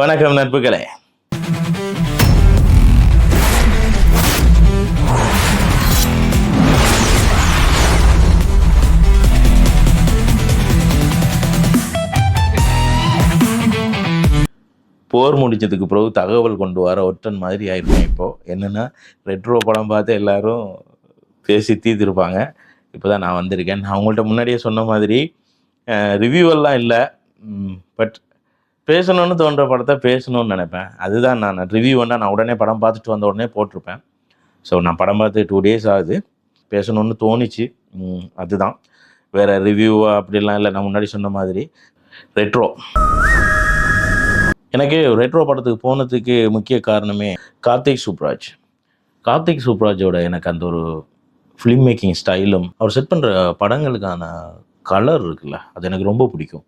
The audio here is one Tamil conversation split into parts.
வணக்கம் நட்புகளே. போர் முடிச்சதுக்கு பிறகு தகவல் கொண்டு வர ஒற்றன் மாதிரி ஆயிருக்கும். இப்போது என்னென்னா, ரெட்ரோ படம் பார்த்து எல்லாரும் பேசி தீர்த்திருப்பாங்க. இப்போ தான் நான் வந்திருக்கேன். நான் உங்கள்கிட்ட முன்னாடியே சொன்ன மாதிரி ரிவ்யூவெல்லாம் இல்லை. பட் பேசணும்னு தோன்ற படத்தை பேசணும்னு நினைப்பேன். அதுதான் நான் ரிவ்யூ வேணால் நான் உடனே படம் பார்த்துட்டு வந்த உடனே போட்டிருப்பேன். ஸோ நான் படம் பார்த்து 2 days ஆகுது. பேசணும்னு தோணிச்சு. அதுதான், வேறு ரிவ்யூவா அப்படிலாம் இல்லை. நான் முன்னாடி சொன்ன மாதிரி ரெட்ரோ. எனக்கு ரெட்ரோ படத்துக்கு போனதுக்கு முக்கிய காரணமே கார்த்திக் சுப்ராஜ். கார்த்திக் சுப்ராஜோட எனக்கு அந்த ஒரு ஃபிலிம் மேக்கிங் ஸ்டைலும் அவர் செட் பண்ணுற படங்களுக்கான கலர் இருக்குல்ல, அது எனக்கு ரொம்ப பிடிக்கும்.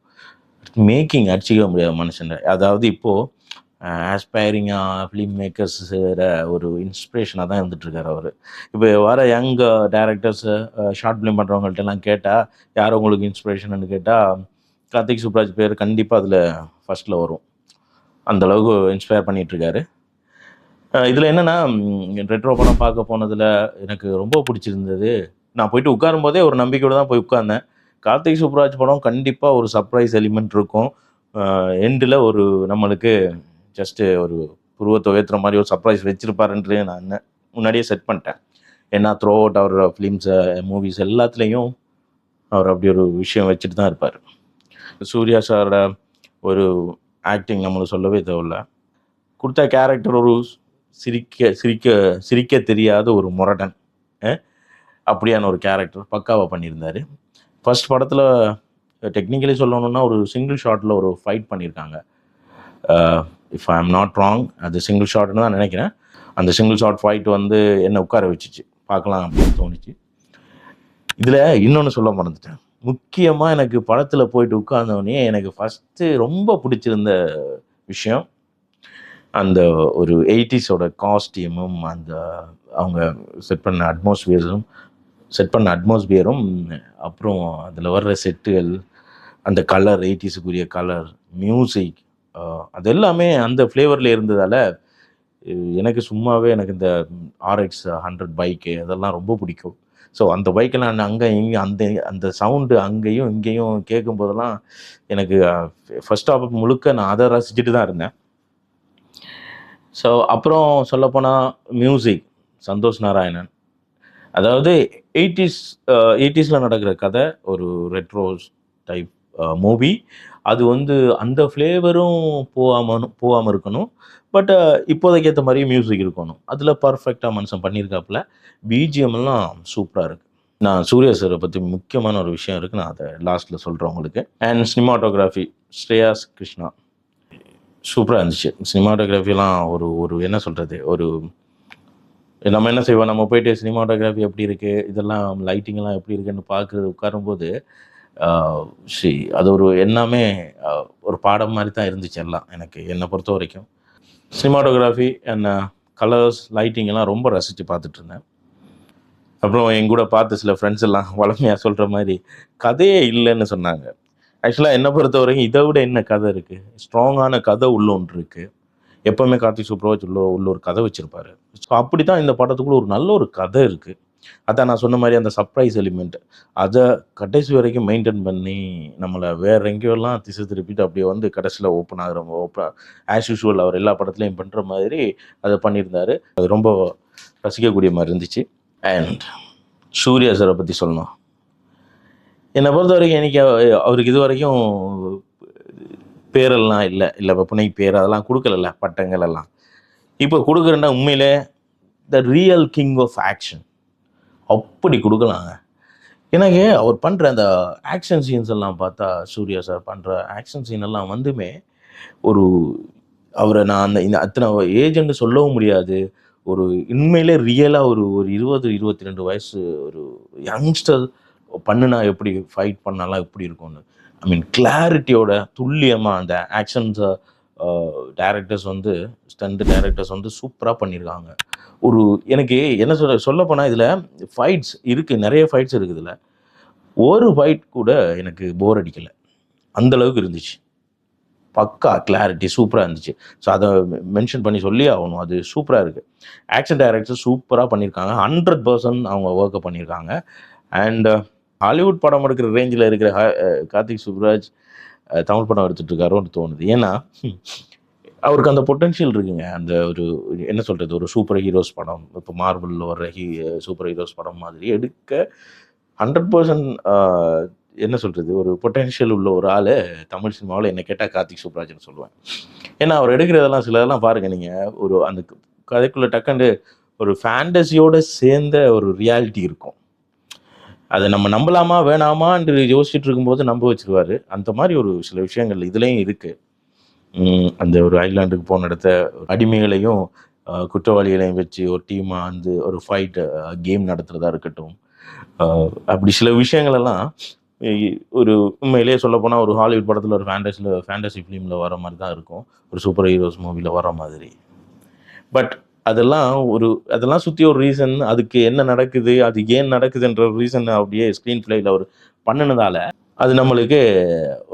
மேக்கிங் அடிச்சிக்க முடியாது மனுஷன். அதாவது இப்போது ஆஸ்பைரிங்காக ஃபிலிம் மேக்கர்ஸ் ஒரு இன்ஸ்பிரேஷனாக தான் இருந்துகிட்ருக்கார் அவர். இப்போ வர யங் டேரக்டர்ஸு ஷார்ட் ஃபிலிம் பண்ணுறவங்கள்ட்டெல்லாம் கேட்டால் யார் உங்களுக்கு இன்ஸ்பிரேஷன்னு கேட்டால் கார்த்திக் சுப்ராஜ் பேர் கண்டிப்பாக அதில் ஃபஸ்ட்டில் வரும். அந்தளவுக்கு இன்ஸ்பயர் பண்ணிகிட்ருக்காரு. இதில் என்னென்னா, ரெட்ரோ படம் பார்க்க போனதில் எனக்கு ரொம்ப பிடிச்சிருந்தது, நான் போயிட்டு உட்காரும் போதே ஒரு நம்பிக்கையோடு தான் போய் உட்கார்ந்தேன். கார்த்திக் சுப்ராஜ் படம் கண்டிப்பாக ஒரு சர்ப்ரைஸ் எலிமெண்ட் இருக்கும். எண்டில் ஒரு நம்மளுக்கு ஜஸ்ட்டு ஒரு புருவத்தை உயர்த்துற மாதிரி ஒரு சர்ப்ரைஸ் வச்சுருப்பாருன்று நான் முன்னாடியே செட் பண்ணிட்டேன். ஏன்னா த்ரூ அவுட் அவர் ஃபிலிம்ஸு மூவிஸ் எல்லாத்துலேயும் அவர் அப்படி ஒரு விஷயம் வச்சுட்டு தான் இருப்பார். சூர்யா சாரோட ஒரு ஆக்டிங் நம்மளுக்கு சொல்லவே தேவையில்ல. கொடுத்த கேரக்டர் ஒரு சிரிக்க தெரியாத ஒரு முரடன், அப்படியான ஒரு கேரக்டர் பக்காவாக பண்ணியிருந்தார். ஃபர்ஸ்ட் படத்தில் டெக்னிக்கலி சொல்லணுன்னா ஒரு சிங்கிள் ஷாட்டில் ஒரு ஃபைட் பண்ணியிருக்காங்க. If I am not wrong, அது சிங்கிள் ஷாட்னு தான் நினைக்கிறேன். அந்த சிங்கிள் ஷாட் ஃபைட் வந்து என்னை உட்கார வச்சிச்சு, பார்க்கலாம் அப்படின்னு தோணுச்சு. இதில் இன்னொன்று சொல்ல மறந்துட்டேன். முக்கியமாக எனக்கு படத்தில் போயிட்டு உட்கார்ந்தோடனே எனக்கு ஃபஸ்ட்டு ரொம்ப பிடிச்சிருந்த விஷயம் அந்த ஒரு 80ஸோட காஸ்டியூமும் அந்த அவங்க செட் பண்ண அட்மாஸ்பியரும் அப்புறம் அதில் வர்ற செட்டுகள், அந்த கலர், 80ஸுக்குரிய கலர், மியூசிக், அது எல்லாமே அந்த ஃப்ளேவரில் இருந்ததால் எனக்கு சும்மாவே எனக்கு இந்த RX 100 பைக்கு அதெல்லாம் ரொம்ப பிடிக்கும். ஸோ அந்த பைக்கெல்லாம் நான் அங்கே இங்கேயும் அந்த சவுண்டு அங்கேயும் இங்கேயும் கேட்கும்போதெல்லாம் எனக்கு ஃபர்ஸ்ட் ஆஃப் முழுக்க நான் அதை ரசிச்சுட்டு தான் இருந்தேன். ஸோ அப்புறம் சொல்லப்போனால் மியூசிக் சந்தோஷ் நாராயணன். அதாவது 80ஸில் நடக்கிற கதை, ஒரு ரெட்ரோஸ் டைப் மூவி. அது வந்து அந்த ஃப்ளேவரும் போகாமல் இருக்கணும். பட் இப்போதைக்கு ஏற்ற மாதிரி மியூசிக் இருக்கணும். அதில் பர்ஃபெக்டாக மனுஷன் பண்ணியிருக்காப்புல. பிஜிஎம்லாம் சூப்பராக இருக்குது. நான் சூர்யா சாரை பற்றி முக்கியமான ஒரு விஷயம் இருக்குது, நான் அதை லாஸ்ட்டில் சொல்கிறேன் உங்களுக்கு. அண்ட் சினிமாட்டோகிராஃபி ஸ்ரேயாஸ் கிருஷ்ணா சூப்பராக இருந்துச்சு. சினிமாட்டோகிராஃபிலாம் ஒரு என்ன சொல்கிறது, ஒரு நம்ம என்ன செய்வோம், நம்ம போயிட்டு சினிமாட்டோகிராஃபி எப்படி இருக்குது, இதெல்லாம் லைட்டிங்கெல்லாம் எப்படி இருக்குன்னு பார்க்குறது உட்காரும்போது அது ஒரு எல்லாமே ஒரு பாடம் மாதிரி தான் இருந்துச்சு எல்லாம். என்னை பொறுத்த வரைக்கும் சினிமாட்டோகிராஃபி அண்ட் கலர்ஸ், லைட்டிங் எல்லாம் ரொம்ப ரசித்து பார்த்துட்டு இருந்தேன். அப்புறம் எங்கூட பார்த்து சில ஃப்ரெண்ட்ஸ் எல்லாம் வளமையாக சொல்கிற மாதிரி கதையே இல்லைன்னு சொன்னாங்க. ஆக்சுவலாக என்னை பொறுத்த வரைக்கும் இதை விட என்ன கதை இருக்குது, ஸ்ட்ராங்கான கதை உள்ள ஒன்று இருக்குது. எப்போவுமே கார்த்திக் சுப்ராஜ் உள்ள ஒரு கதை வச்சுருப்பார். ஸோ அப்படி தான் இந்த படத்துக்குள்ளே ஒரு நல்ல ஒரு கதை இருக்குது. அதான் நான் சொன்ன மாதிரி அந்த சர்ப்ரைஸ் எலிமெண்ட், அதை கடைசி வரைக்கும் மெயின்டைன் பண்ணி நம்மளை வேறு எங்கேயோலாம் திசை திருப்பிட்டு அப்படியே வந்து கடைசியில் ஓப்பன் ஆஸ் யூஷுவல் அவர் எல்லா படத்துலையும் பண்ணுற மாதிரி அதை பண்ணியிருந்தார். அது ரொம்ப ரசிக்கக்கூடிய மாதிரி இருந்துச்சு. அண்ட் சூர்யா சாரை பற்றி சொல்லணும், என்னை பொறுத்த வரைக்கும் எனக்கு அவருக்கு இது வரைக்கும் பேரெல்லாம் இல்லை புனை பேர் அதெல்லாம் கொடுக்கல, பட்டங்கள் எல்லாம். இப்போ கொடுக்குறேன்னா உண்மையிலே the real king of action அப்படி கொடுக்கலாங்க. எனக்கு அவர் பண்ணுற அந்த ஆக்ஷன் சீன்ஸ் எல்லாம் பார்த்தா, சூர்யா சார் பண்ணுற ஆக்ஷன் சீன் எல்லாம் வந்துமே ஒரு அவரை நான் இந்த அத்தனை ஏஜென்ட் சொல்லவும் முடியாது. ஒரு உண்மையிலே ரியலாக ஒரு 20-22 வயசு ஒரு யங்ஸ்டர் பண்ணுனா எப்படி ஃபைட் பண்ணாலாம் எப்படி இருக்கும்னு, ஐ மீன் கிளாரிட்டியோட துல்லியமாக அந்த ஆக்ஷன்ஸை டேரக்டர்ஸ் வந்து ஸ்டண்ட் டேரக்டர்ஸ் வந்து சூப்பராக பண்ணியிருக்காங்க. எனக்கு என்ன சொல்லப்போனால் இதில் ஃபைட்ஸ் இருக்குது, நிறைய ஃபைட்ஸ் இருக்குது. இதில் ஒரு ஃபைட் கூட எனக்கு போர் அடிக்கலை, அந்தளவுக்கு இருந்துச்சு. பக்கா கிளாரிட்டி சூப்பராக இருந்துச்சு. ஸோ அதை மென்ஷன் பண்ணி சொல்லி ஆகணும். அது சூப்பராக இருக்குது. ஆக்ஷன் டைரக்டர் சூப்பராக பண்ணியிருக்காங்க. 100% அவங்க ஒர்க்கை பண்ணியிருக்காங்க. அண்ட் ஹாலிவுட் படம் எடுக்கிற ரேஞ்சில் இருக்கிற கார்த்திக் சுப்ராஜ் தமிழ் படம் எடுத்துகிட்டு இருக்காரோன்னு தோணுது. ஏன்னா அவருக்கு அந்த பொட்டென்ஷியல் இருக்குங்க. அந்த ஒரு என்ன சொல்கிறது, ஒரு சூப்பர் ஹீரோஸ் படம், இப்போ மார்வலில் வர்ற சூப்பர் ஹீரோஸ் படம் மாதிரி எடுக்க 100% என்ன சொல்கிறது, ஒரு பொட்டென்ஷியல் உள்ள ஒரு ஆள் தமிழ் சினிமாவில் என்ன கேட்டால் கார்த்திக் சுப்ராஜ்னு சொல்லுவேன். ஏன்னா அவர் எடுக்கிறதெல்லாம் சிலதெல்லாம் பாருங்கள் நீங்கள், ஒரு அந்த கதைக்குள்ளே டக்குன்னு ஒரு ஃபேண்டசியோடு சேர்ந்த ஒரு ரியாலிட்டி இருக்கும். அதை நம்ம நம்பலாமா வேணாமான்னு யோசிச்சுட்டு இருக்கும்போது நம்ப வச்சிருவார். அந்த மாதிரி ஒரு சில விஷயங்கள் இதுலேயும் இருக்குது. அந்த ஒரு ஐலாண்டுக்கு போன இடத்த அடிமைகளையும் குற்றவாளிகளையும் வச்சு ஒரு டீமாக வந்து ஒரு ஃபைட் கேம் நடத்துகிறதா இருக்கட்டும், அப்படி சில விஷயங்களெல்லாம் ஒரு உண்மையிலேயே சொல்லப்போனால் ஒரு ஹாலிவுட் படத்தில் ஒரு ஃபேண்டசி ஃபிலிமில் வர மாதிரி தான் இருக்கும், ஒரு சூப்பர் ஹீரோஸ் மூவியில் வர மாதிரி. பட் அதெல்லாம் சுற்றி ஒரு ரீசன், அதுக்கு என்ன நடக்குது, அது ஏன் நடக்குதுன்ற ஒரு ரீசன் அப்படியே ஸ்க்ரீன் பிளேயில் அவர் பண்ணினதால அது நம்மளுக்கு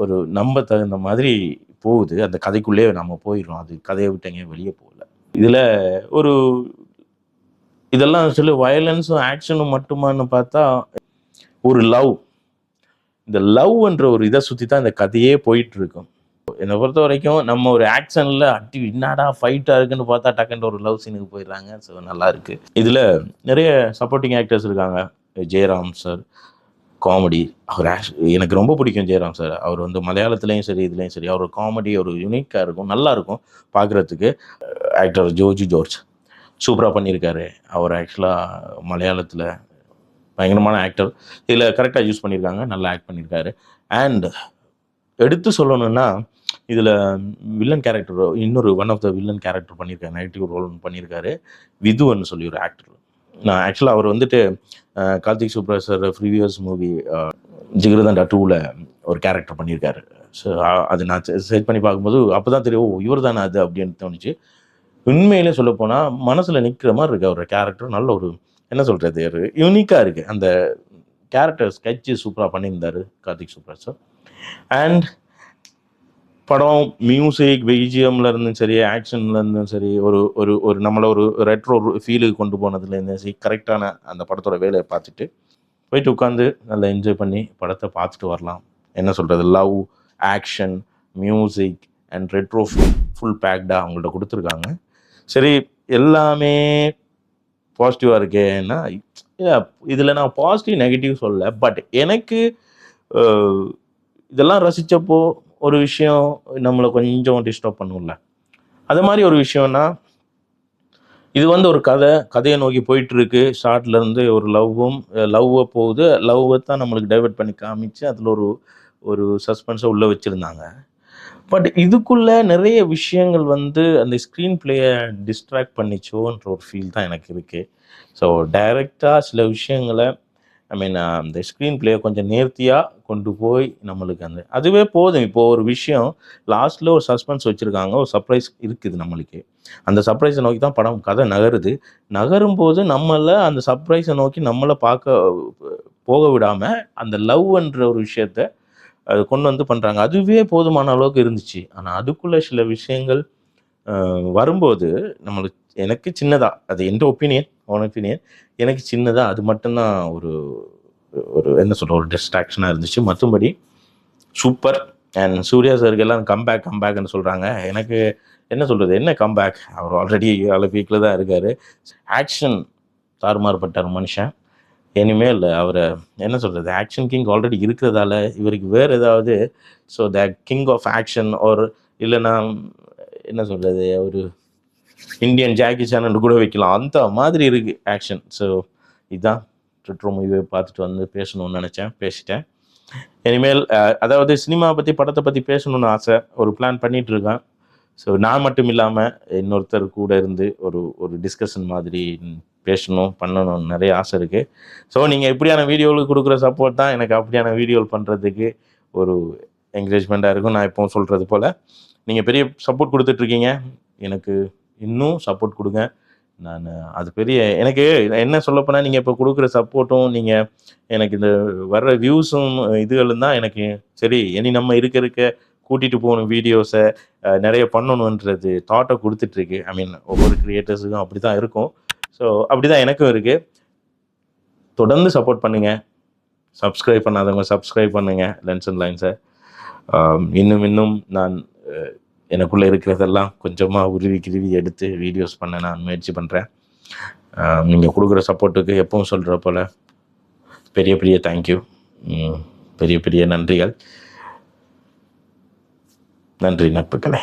ஒரு நம்ப தகுந்த மாதிரி போகுது. அந்த கதைக்குள்ளே நம்ம போயிடுறோம். அது கதையை விட்டு எங்கேயும் வெளியே போகல. இதில் ஒரு இதெல்லாம் சில வயலன்ஸும் ஆக்ஷனும் மட்டுமான்னு பார்த்தா ஒரு இந்த லவ்ன்ற ஒரு இதை சுற்றி தான் இந்த கதையே போயிட்டு இருக்கும். என்னை பொறுத்த வரைக்கும் நம்ம ஒரு ஆக்ஷனில் என்னடா ஃபைட்டாக இருக்குன்னு பார்த்தா டக்குன்னு ஒரு லவ் சீனுக்கு போயிடுறாங்க. ஸோ நல்லா இருக்கு. இதில் நிறைய சப்போர்ட்டிங் ஆக்டர்ஸ் இருக்காங்க. ஜெயராம் சார் காமெடி, அவர் எனக்கு ரொம்ப பிடிக்கும் ஜெயராம் சார். அவர் வந்து மலையாளத்துலேயும் சரி இதுலேயும் சரி அவர் காமெடி ஒரு யூனிக்காக இருக்கும், நல்லா இருக்கும் பார்க்குறதுக்கு. ஆக்டர் ஜோஜி ஜார்ஜ் சூப்பராக பண்ணியிருக்காரு. அவர் ஆக்சுவலாக மலையாளத்தில் பயங்கரமான ஆக்டர். இதில் கரெக்டாக யூஸ் பண்ணியிருக்காங்க, நல்லா ஆக்ட் பண்ணியிருக்காரு. அண்ட் எடுத்து சொல்லணும்னா இதில் வில்லன் கேரக்டர் இன்னொரு one of the villain character பண்ணியிருக்காரு, நெகட்டிவ் ரோல் பண்ணியிருக்காரு, விதுவன் சொல்லி ஒரு ஆக்டர். நான் ஆக்சுவலாக அவர் வந்துட்டு Karthik Subbaraj sir previous movie Jigarthanda 2ல் ஒரு கேரக்டர் பண்ணியிருக்காரு. ஸோ அது நான் செர்ச் பண்ணி பார்க்கும்போது அப்போ தான் தெரியும் இவர் தானே அது அப்படின்னு தோணுச்சு. உண்மையிலே சொல்லப்போனால் மனசில் நிற்கிற மாதிரி இருக்குது அவரோட கேரக்டர். நல்ல ஒரு என்ன சொல்கிறது, ஒரு யூனிக்காக இருக்குது. அந்த கேரக்டர் ஸ்கெட்சு சூப்பராக பண்ணியிருந்தார் கார்த்திக் சுப்ராஜ் சார். அண்ட் படம் மியூசிக் பிஜிஎம்ல இருந்தும் சரி, ஆக்ஷன்ல இருந்தும் சரி, ஒரு ஒரு ஒரு நம்மளை ஒரு ரெட்ரோ ஃபீலுக்கு கொண்டு போனதுலேருந்து சரி, கரெக்டான அந்த படத்தோட வேலையை பார்த்துட்டு போயிட்டு உட்காந்து நல்லா என்ஜாய் பண்ணி படத்தை பார்த்துட்டு வரலாம். என்ன சொல்கிறது, love, action, music and retro full பேக்டாக அவங்கள்ட்ட கொடுத்துருக்காங்க. சரி, எல்லாமே பாசிட்டிவாக இருக்கேன்னா இதில் நான் பாசிட்டிவ் நெகட்டிவ் சொல்லலை. பட் எனக்கு இதெல்லாம் ரசித்தப்போ ஒரு விஷயம் நம்மளை கொஞ்சம் டிஸ்டர்ப் பண்ணும்ல, அது மாதிரி ஒரு விஷயம்னா இது வந்து ஒரு கதையை நோக்கி போயிட்டுருக்கு. ஷார்ட்லேருந்து ஒரு லவ்வை போகுது, லவ்வை தான் நம்மளுக்கு டைவெர்ட் பண்ணி காமிச்சு அதில் ஒரு சஸ்பென்ஸை உள்ளே வச்சுருந்தாங்க. பட் இதுக்குள்ளே நிறைய விஷயங்கள் வந்து அந்த ஸ்க்ரீன் பிளேயை டிஸ்ட்ராக்ட் பண்ணிச்சோன்ற ஒரு ஃபீல் தான் எனக்கு இருக்குது. ஸோ டைரெக்டாக சில விஷயங்களை அந்த ஸ்க்ரீன் பிளேயை கொஞ்சம் நேர்த்தியாக கொண்டு போய் நம்மளுக்கு அதுவே போதும். இப்போது ஒரு விஷயம் லாஸ்ட்டில் ஒரு சஸ்பென்ஸ் வச்சுருக்காங்க, ஒரு சர்ப்ரைஸ் இருக்குது நம்மளுக்கு. அந்த சர்ப்ரைஸை நோக்கி தான் படம் கதை நகரும்போது நம்மளை அந்த சர்ப்ரைஸை நோக்கி நம்மளை போக விடாமல் அந்த லவ்ன்ற ஒரு விஷயத்த அது கொண்டு வந்து பண்ணுறாங்க. அதுவே போதுமான அளவுக்கு இருந்துச்சு. ஆனால் அதுக்குள்ளே சில விஷயங்கள் வரும்போது எனக்கு சின்னதாக, அது எந்த ஒப்பீனியன் எனக்கு சின்னதாக அது மட்டும்தான் ஒரு என்ன சொல்கிற ஒரு டிஸ்ட்ராக்ஷனாக இருந்துச்சு. மற்றபடி சூப்பர். அண்ட் சூர்யா சாருக்கு எல்லாம் கம்பேக்னு சொல்கிறாங்க. எனக்கு என்ன சொல்கிறது, என்ன கம்பேக், அவர் ஆல்ரெடி பீக்கில் தான் இருக்கார். ஆக்ஷன் தாறுமாறுபட்டார் மனுஷன். இனிமேல் அவரை என்ன சொல்கிறது, ஆக்ஷன் கிங் ஆல்ரெடி இருக்கிறதால இவருக்கு வேறு ஏதாவது த கிங் ஆஃப் ஆக்ஷன் ஒரு இல்லைன்னா என்ன சொல்கிறது, ஒரு இந்தியன் ஜாக்கி சான் கூட வைக்கலாம், அந்த மாதிரி இருக்குது ஆக்ஷன். ஸோ இதுதான் ரெட்ரோ மூவியை பார்த்துட்டு வந்து பேசணும்னு நினச்சேன், பேசிட்டேன். இனிமேல் அதாவது சினிமா பற்றி படத்தை பற்றி பேசணும்னு ஆசை, ஒரு பிளான் பண்ணிகிட்ருக்கேன். ஸோ நான் மட்டும் இல்லாமல் இன்னொருத்தர் கூட இருந்து ஒரு டிஸ்கஷன் மாதிரி பண்ணணும்னு நிறைய ஆசை இருக்குது. ஸோ நீங்கள் இப்படியான வீடியோவுக்கு கொடுக்குற சப்போர்ட் தான் எனக்கு அப்படியான வீடியோ பண்ணுறதுக்கு ஒரு என்கரேஜ்மெண்ட்டாக இருக்கும். நான் இப்போ சொல்கிறது போல் நீங்கள் பெரிய சப்போர்ட் கொடுத்துட்ருக்கீங்க, எனக்கு இன்னும் சப்போர்ட் கொடுங்க. நான் அது பெரிய எனக்கு என்ன சொல்லப்போனால் நீங்கள் இப்போ கொடுக்குற சப்போர்ட்டும் நீங்கள் எனக்கு இந்த வர்ற வியூஸும் இதுகளும் தான் எனக்கு சரி இனி நம்ம இருக்க கூட்டிகிட்டு போகணும் வீடியோஸை, நிறைய பண்ணணுன்றது தாட்டை கொடுத்துட்ருக்கு. ஐ மீன் ஒவ்வொரு கிரியேட்டர்ஸுக்கும் அப்படி தான் இருக்கும். ஸோ அப்படி தான் எனக்கும் இருக்குது. தொடர்ந்து சப்போர்ட் பண்ணுங்கள். சப்ஸ்கிரைப் பண்ணாதவங்க சப்ஸ்கிரைப் பண்ணுங்கள் லென்ஸ் அண்ட் லைன்ஸை. இன்னும் நான் எனக்குள்ளே இருக்கிறதெல்லாம் கொஞ்சமாக உருவி எடுத்து வீடியோஸ் பண்ண நான் முயற்சி பண்ணுறேன். நீங்கள் கொடுக்குற சப்போர்ட்டுக்கு எப்பவும் சொல்கிற போல் பெரிய தேங்க்யூ, பெரிய நன்றிகள். நன்றி நட்புகளே.